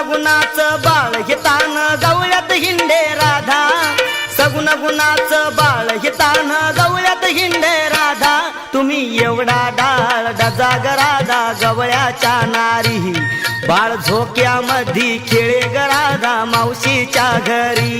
गुणाचं बाळ हितान गवळ्यात हिंडे राधा, सगुण गुणाचं बाळ हितान गवळ्यात हिंडे राधा, तुम्ही एवढा डाळ डजाग राधा गवळ्याच्या नारी, बाळ झोक्यामध्ये खेळे ग राधा मावशीच्या घरी।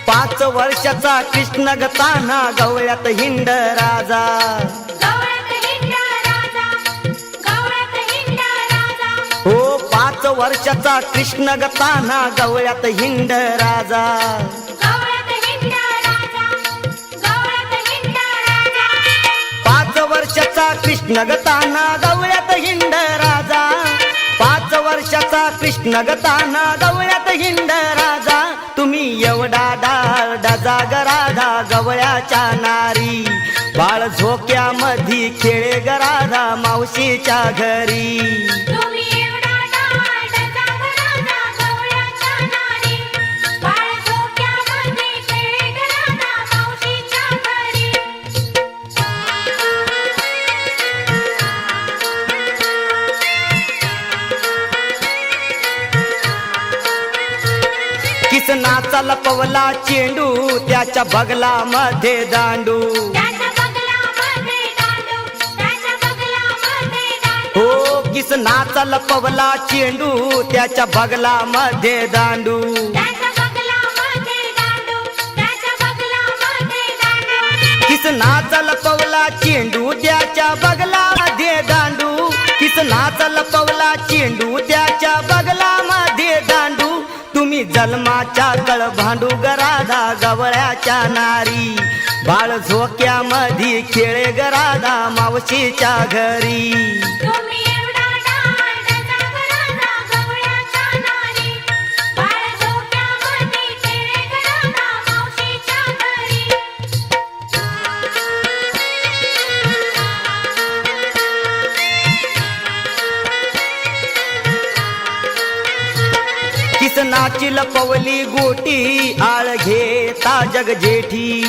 पाच वर्षाचा कृष्ण गताना गवळ्यात हिंड राजा, हो 5 वर्षाचा कृष्ण गताना गवळ्यात हिंड राजा, 5 वर्षाचा कृष्ण गताना गवळ्यात हिंड राजा, 5 वर्षाचा कृष्ण गताना गवळ्यात हिंड राजा, तुम्ही एवढा डाळ डजाग राधा गवळ्याच्या नारी, बाळ झोक्यामध्ये खेळे ग राधा मावशीच्या घरी। किसनाचा लपवला चेंडू त्याच्या बगलामध्ये दांडू, हो किसनाचा लपवला चेंडू त्याच्या बगलामध्ये दांडू, किसनाचा लपवला चेंडू त्याच्या बगलामध्ये दांडू, किसनाचा लपवला चेंडू त्याच्या बगलामध्ये दांडू, तुम्ही जन्माच्या कळ भांडू ग राधा गवळ्याच्या नारी, बाळ झोक्यामध्ये खेळे ग राधा मावशीच्या घरी। किसनाची लपवली गोटी आळ घेता जग जेठी,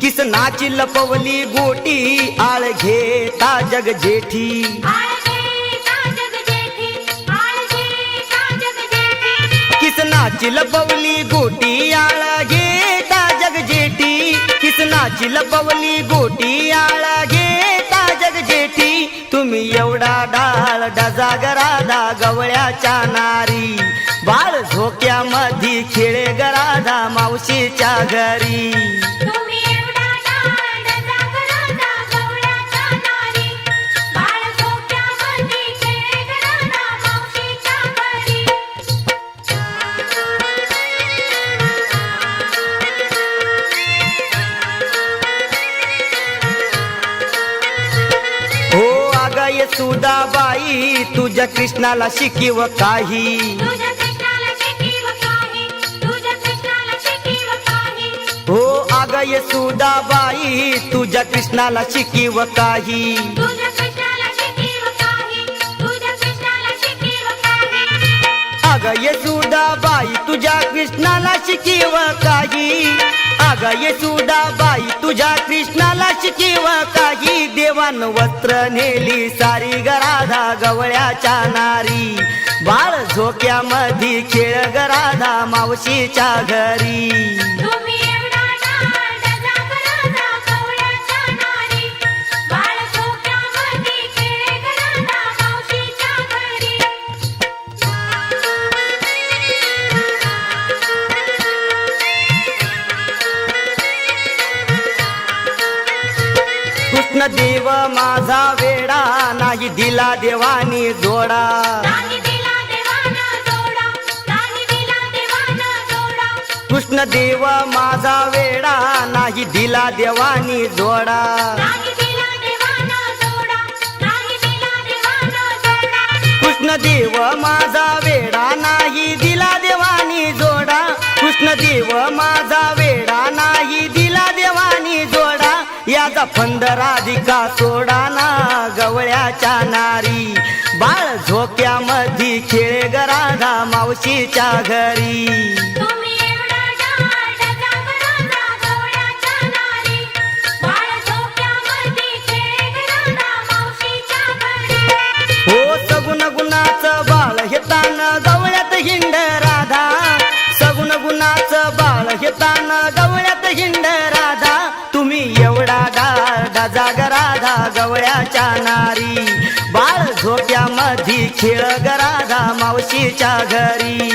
किसनाची लपवली गोटी आळ घेता जग जेठी, किसनाची लपवली गोटी आळ घेता जग जेठी, किसनाची लपवली गोटी आळ घेता जग जेठी, तुम्ही एवढा डाळ डजाग राधा गवळ्याच्या नारी, बाळ झोक्यामध्ये खेळे ग राधा मावशीच्या घरी। यशोदाबाई तुझ्या कृष्णाला शिकीव काही, हो अग यशोदाबाई तुझ्या कृष्णाला शिकीव काही, अग यशोदाबाई तुझ्या कृष्णाला शिकीव काही, अग यशोदाबाई तुझ्या कृष्णाला शिकीव काही, देवान वस्त्र नेली सारी ग राधा गवळ्याच्या नारी, बाळ झोक्यामध्ये खेळ ग राधा मावशीच्या घरी। कृष्ण देव माझा वेडा नाही दिला देवानी जोडा, कृष्ण देव माझा वेडा नाही दिला देवानी जोडा, कृष्ण देव माझा वेडा नाही दिला देवानी जोडा, कृष्ण देव माझा वेडा नाही दिला देवानी मंद राधिका सोडाना गवळ्याच्या नारी बाळ झोक्यामध्ये खेळे ग राधा मावशीच्या घरी तुम्ही एवढा डाळ डजागराधा गवळ्याच्या नारी बाळ झोक्यामध्ये खेळ राधा मावशीच्या घरी हो सगुण गुणाचं बाळ हे तान गवळ्यात हिंड राधा सगुण गुणाचं बाळ हे तान गवळ्यात हिंड राधा तुम्ही एवढा डाळ जाग राधा गवळ्याच्या नारी बाळ झोक्यामध्ये खेळ ग राधा मावशीच्या घरी